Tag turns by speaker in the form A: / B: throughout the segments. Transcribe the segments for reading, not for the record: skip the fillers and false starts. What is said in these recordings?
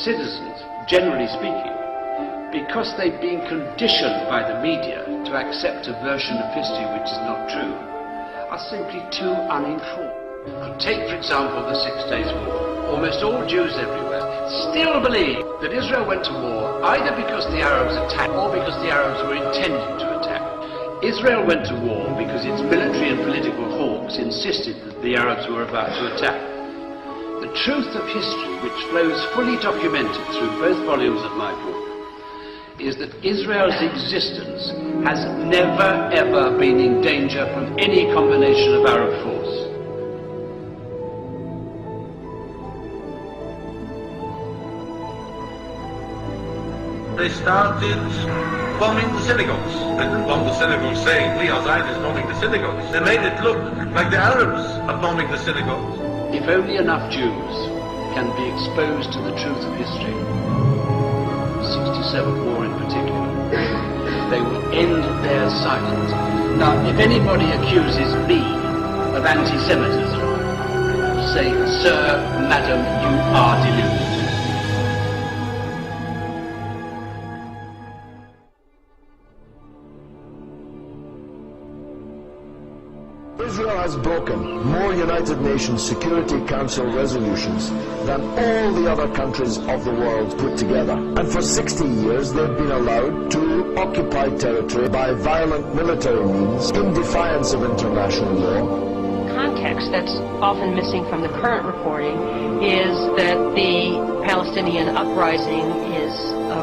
A: citizens, generally speaking, because they've been conditioned by the media to accept a version of history which is not true, are simply too uninformed. Take, for example, the 6 Days War. Almost all Jews everywhere still believe that Israel went to war either because the Arabs attacked or because the Arabs were intending to attack. Israel went to war because its military and political hawks insisted that the Arabs were about to attack. The truth of history, which flows fully documented through both volumes of my book, is that Israel's existence has never ever been in danger from any combination of Arab force.
B: They started bombing the synagogues. They didn't bomb the synagogues saying, we are Zionists bombing the synagogues. They made it look like the Arabs are bombing the synagogues.
A: If only enough Jews can be exposed to the truth of history, 67 war in particular, they will end their silence. Now, if anybody accuses me of anti-Semitism, say, sir, madam, you are deluded.
C: Israel has broken more United Nations Security Council resolutions than all the other countries of the world put together. And for 60 years they've been allowed to occupy territory by violent military means in defiance of international law.
D: Context that's often missing from the current reporting is that the Palestinian uprising is a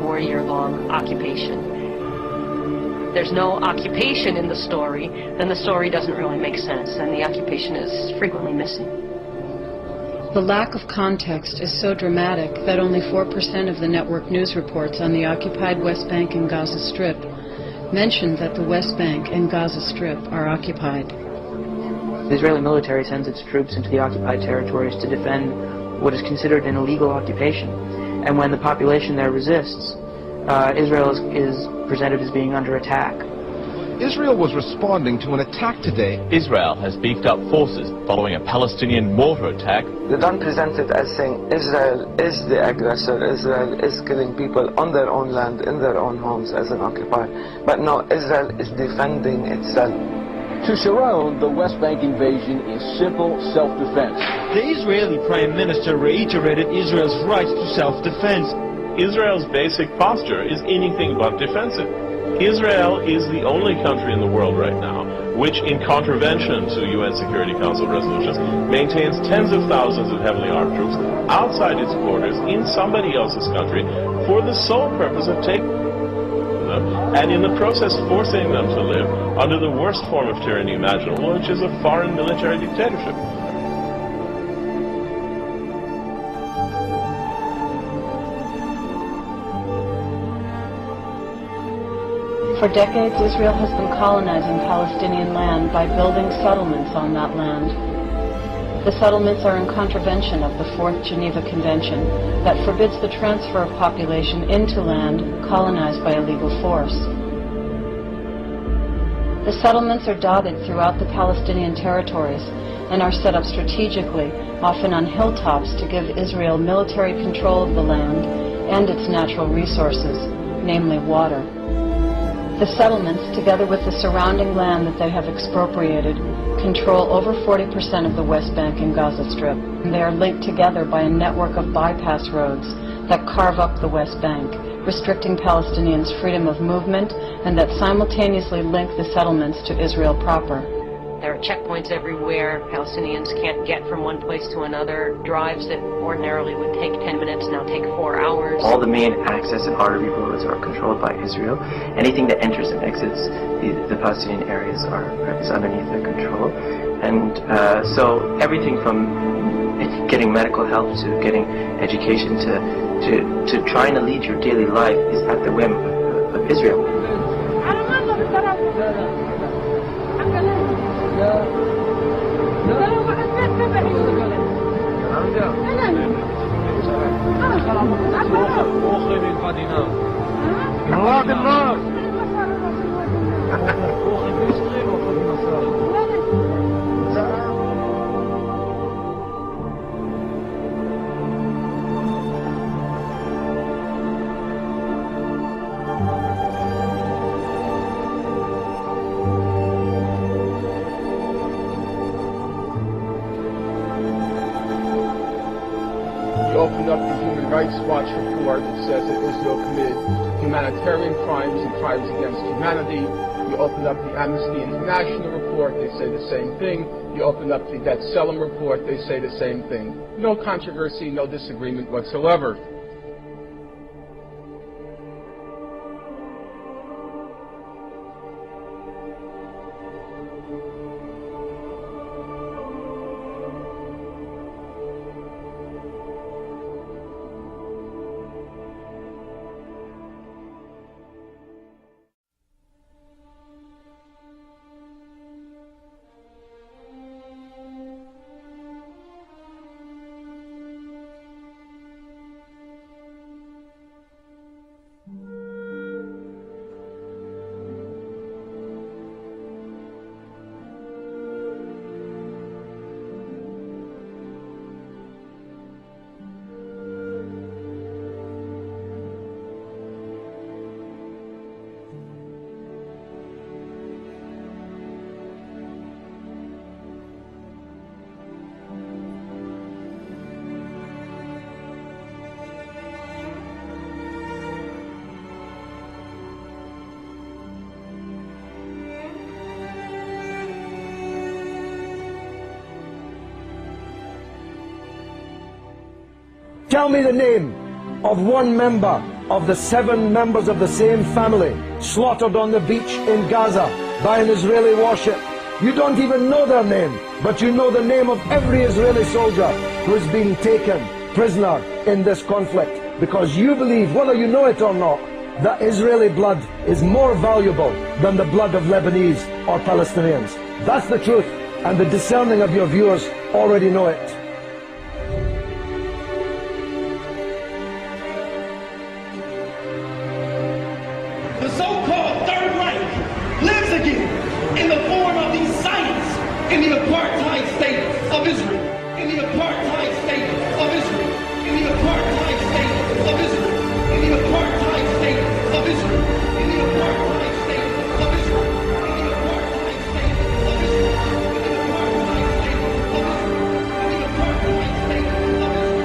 D: 4-year-long occupation. There's no occupation in the story, then the story doesn't really make sense, and the occupation is frequently missing.
E: The lack of context is so dramatic that only 4% of the network news reports on the occupied West Bank and Gaza Strip mention that the West Bank and Gaza Strip are occupied.
F: The Israeli military sends its troops into the occupied territories to defend what is considered an illegal occupation, and when the population there resists, Israel is presented as being under attack.
G: Israel was responding to an attack today.
H: Israel has beefed up forces following a Palestinian mortar attack.
I: They don't present it as saying Israel is the aggressor, Israel is killing people on their own land, in their own homes as an occupier. But no, Israel is defending itself.
J: To Sharon, the West Bank invasion is simple self-defense.
K: The Israeli Prime Minister reiterated Israel's right to self-defense.
H: Israel's basic posture is anything but defensive. Israel is the only country in the world right now which, in contravention to UN Security Council resolutions, maintains tens of thousands of heavily armed troops outside its borders in somebody else's country for the sole purpose of taking them and in the process forcing them to live under the worst form of tyranny imaginable, which is a foreign military dictatorship.
E: For decades, Israel has been colonizing Palestinian land by building settlements on that land. The settlements are in contravention of the Fourth Geneva Convention that forbids the transfer of population into land colonized by illegal force. The settlements are dotted throughout the Palestinian territories and are set up strategically, often on hilltops, to give Israel military control of the land and its natural resources, namely water. The settlements, together with the surrounding land that they have expropriated, control over 40% of the West Bank and Gaza Strip. And they are linked together by a network of bypass roads that carve up the West Bank, restricting Palestinians' freedom of movement, and that simultaneously link the settlements to Israel proper.
D: There are checkpoints everywhere. Palestinians can't get from one place to another. Drives that ordinarily would take 10 minutes now take 4 hours.
F: All the main access and artery roads are controlled by Israel. Anything that enters and exits the Palestinian areas is underneath their control. And so everything from getting medical help to getting education to trying to lead your daily life is at the whim of Israel.
L: report that says that Israel committed humanitarian crimes and crimes against humanity. You open up the Amnesty International report, they say the same thing. You open up the B'Tselem report, they say the same thing. No controversy, no disagreement whatsoever.
C: Tell me the name of one member of the 7 members of the same family slaughtered on the beach in Gaza by an Israeli warship. You don't even know their name, but you know the name of every Israeli soldier who is being taken prisoner in this conflict, because you believe, whether you know it or not, that Israeli blood is more valuable than the blood of Lebanese or Palestinians. That's the truth, and the discerning of your viewers already know it.
M: The so-called Third Reich lives again in the form of these science in the apartheid state of Israel. In the apartheid state of Israel. In the apartheid state of Israel. In the apartheid state of Israel. In the apartheid state of Israel. In the apartheid state of Israel. In the apartheid state of Israel. In the apartheid state of Israel. In the apartheid state of Israel.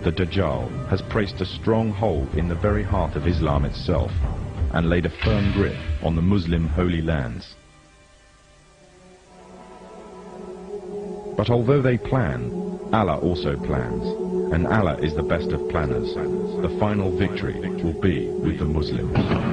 N: The Dajjal has placed a strong hold in the very heart of Islam itself and laid a firm grip on the Muslim holy lands. But although they plan, Allah also plans, and Allah is the best of planners. The final victory will be with the Muslims.